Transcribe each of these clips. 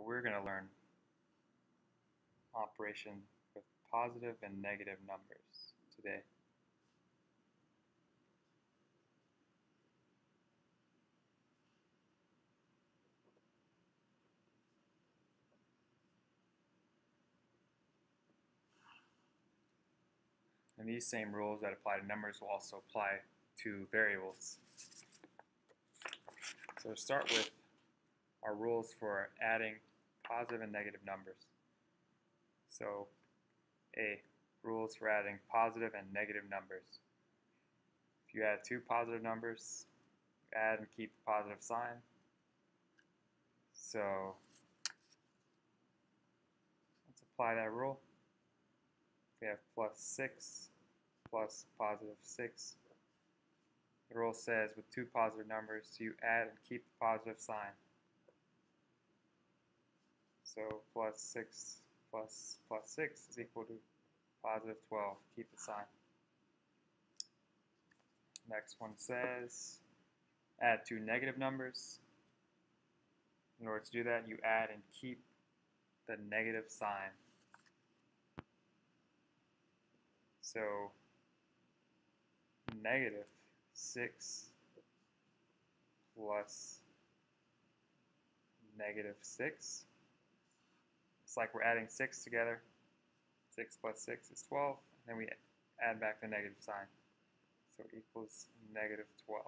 we're going to learn operation with positive and negative numbers today. And these same rules that apply to numbers will also apply to variables. So to start with, our rules for adding positive and negative numbers. So A, rules for adding positive and negative numbers. If you add two positive numbers, add and keep the positive sign. So let's apply that rule. We have plus 6 plus positive 6. The rule says with two positive numbers, you add and keep the positive sign. So plus 6 plus 6 is equal to positive 12. Keep the sign. Next one says add two negative numbers. In order to do that, you add and keep the negative sign. So negative 6 plus negative 6. It's like we're adding 6 together. 6 plus 6 is 12. And then we add back the negative sign. So it equals negative 12.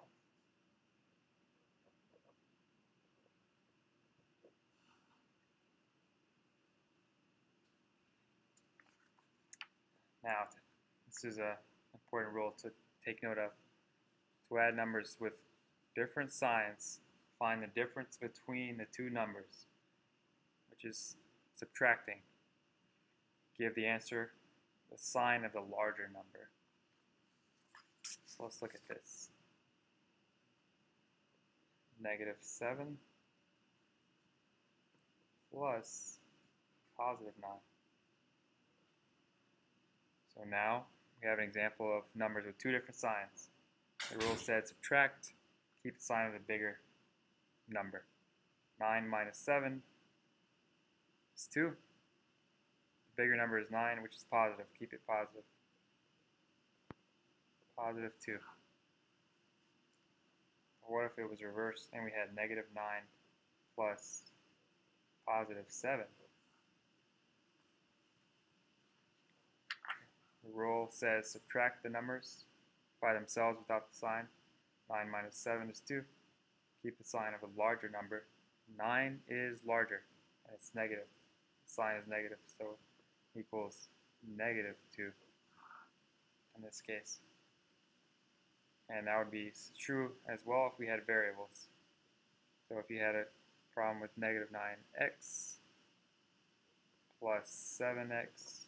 Now, this is an important rule to take note of. To add numbers with different signs, find the difference between the two numbers, which is subtracting. Give the answer the sign of the larger number. So let's look at this. Negative 7 plus positive 9. So now we have an example of numbers with two different signs. The rule said subtract, keep the sign of the bigger number. 9 minus 7 is 2. The bigger number is 9, which is positive. Keep it positive. Positive 2. Or what if it was reversed and we had negative 9 plus positive 7? The rule says subtract the numbers by themselves without the sign. 9 minus 7 is 2. Keep the sign of a larger number. 9 is larger, and it's negative. The sign is negative, so equals negative 2 in this case. And that would be true as well if we had variables. So if you had a problem with negative 9x plus 7x,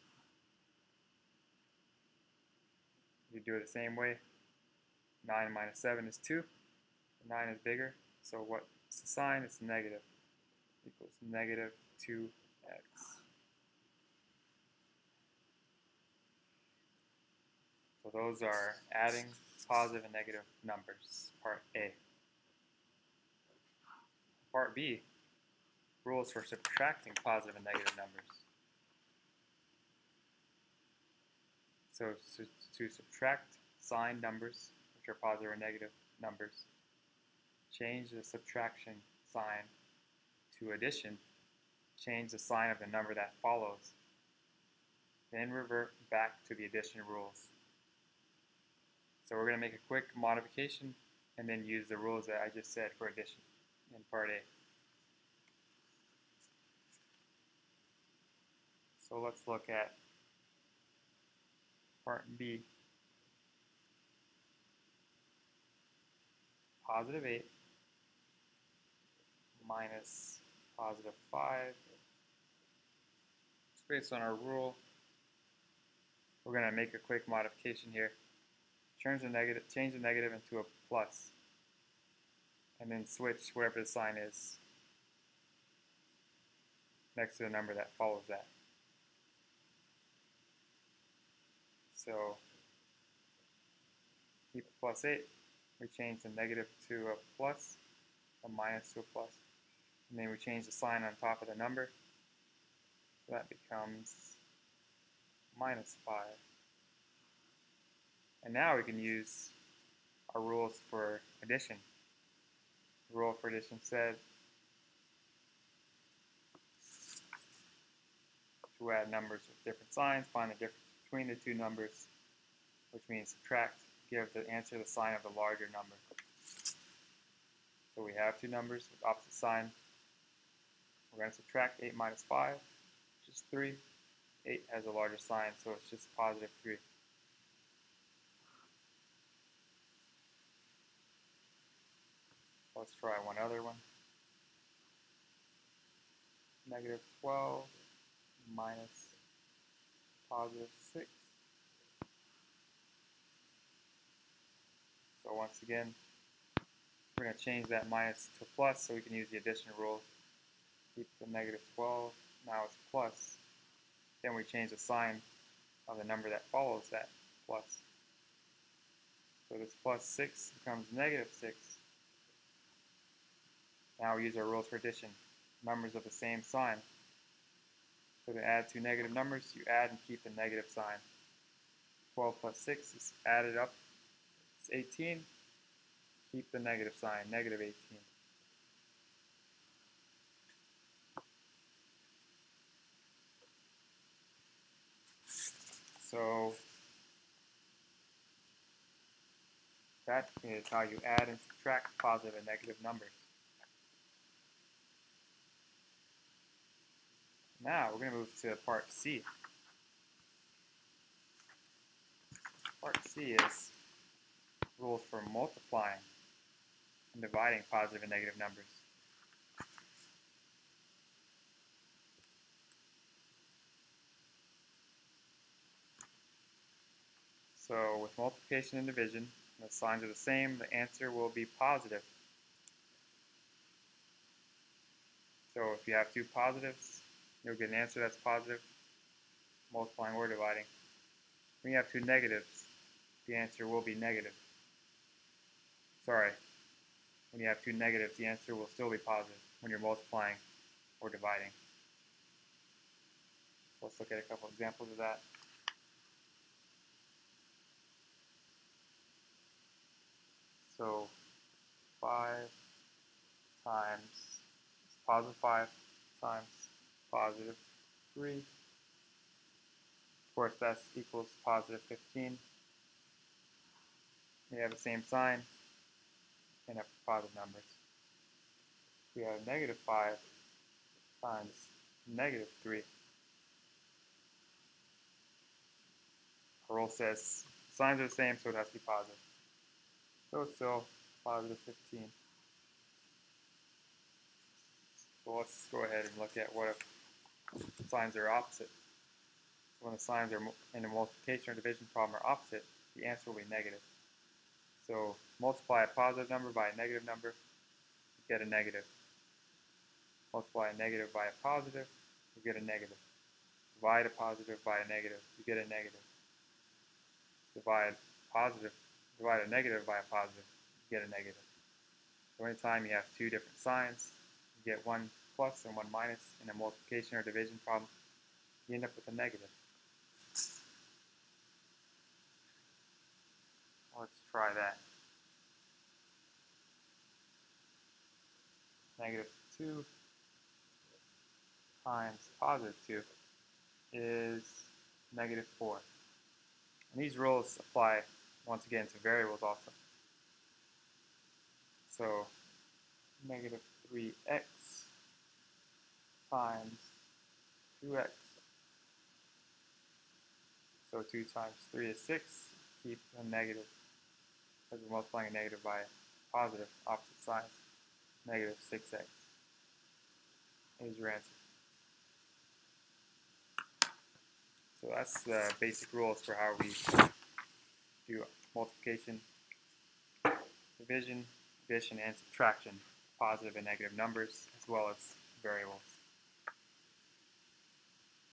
you do it the same way. 9 minus 7 is 2. 9 is bigger, so what's the sign? It's negative. Equals negative 2x. So those are adding positive and negative numbers, part A. Part B, rules for subtracting positive and negative numbers. So to subtract signed numbers, which are positive or negative numbers, change the subtraction sign to addition, change the sign of the number that follows, then revert back to the addition rules. So we're going to make a quick modification and then use the rules that I just said for addition in part A. So let's look at part B. Positive 8 minus positive 5. It's based on our rule. We're going to make a quick modification here. Change the negative into a plus, and then switch whatever the sign is next to the number that follows that. So keep a plus 8. We change the negative to a plus, a minus to a plus. and then we change the sign on top of the number. So that becomes minus 5. And now we can use our rules for addition. The rule for addition said to add numbers with different signs, find the difference between the two numbers, which means subtract, give the answer the sign of the larger number. So we have two numbers with opposite sign. We're going to subtract 8 minus 5, which is 3. 8 has a larger sign, so it's just positive 3. Let's try one other one. Negative 12 minus positive 6. So once again, we're going to change that minus to plus so we can use the addition rule. Keep the negative 12, now it's plus. Then we change the sign of the number that follows that plus. So this plus 6 becomes negative 6. Now we use our rules for addition. Numbers of the same sign. So to add two negative numbers, you add and keep the negative sign. 12 plus 6 is added up. It's 18. Keep the negative sign, negative 18. So that is how you add and subtract positive and negative numbers. Now we're going to move to part C. Part C is rules for multiplying and dividing positive and negative numbers. So with multiplication and division, when the signs are the same, the answer will be positive. So if you have two positives, you'll get an answer that's positive, multiplying or dividing. When you have two negatives, the answer will be negative. Sorry, when you have two negatives, the answer will still be positive when you're multiplying or dividing. So let's look at a couple examples of that. So 5 times positive 5 times positive 3. Of course, that equals positive 15. We have the same sign and have positive numbers. We have negative 5 times negative 3. Our rule says signs are the same, so it has to be positive. So it's still positive 15. So let's go ahead and look at what if signs are opposite. So when the signs are in a multiplication or division problem are opposite, the answer will be negative. So multiply a positive number by a negative number, you get a negative. Multiply a negative by a positive, you get a negative. Divide a positive by a negative, you get a negative. Divide a negative by a positive, you get a negative. So anytime you have two different signs, you get one plus and one minus in a multiplication or division problem, you end up with a negative. Let's try that. Negative 2 times positive 2 is negative 4. And these rules apply once again to variables also. So negative 3x times 2x. So 2 times 3 is 6. Keep a negative because we're multiplying a negative by a positive, opposite signs. Negative 6x is your answer. So that's the basic rules for how we do multiplication, division, addition, and subtraction, positive and negative numbers, as well as variables.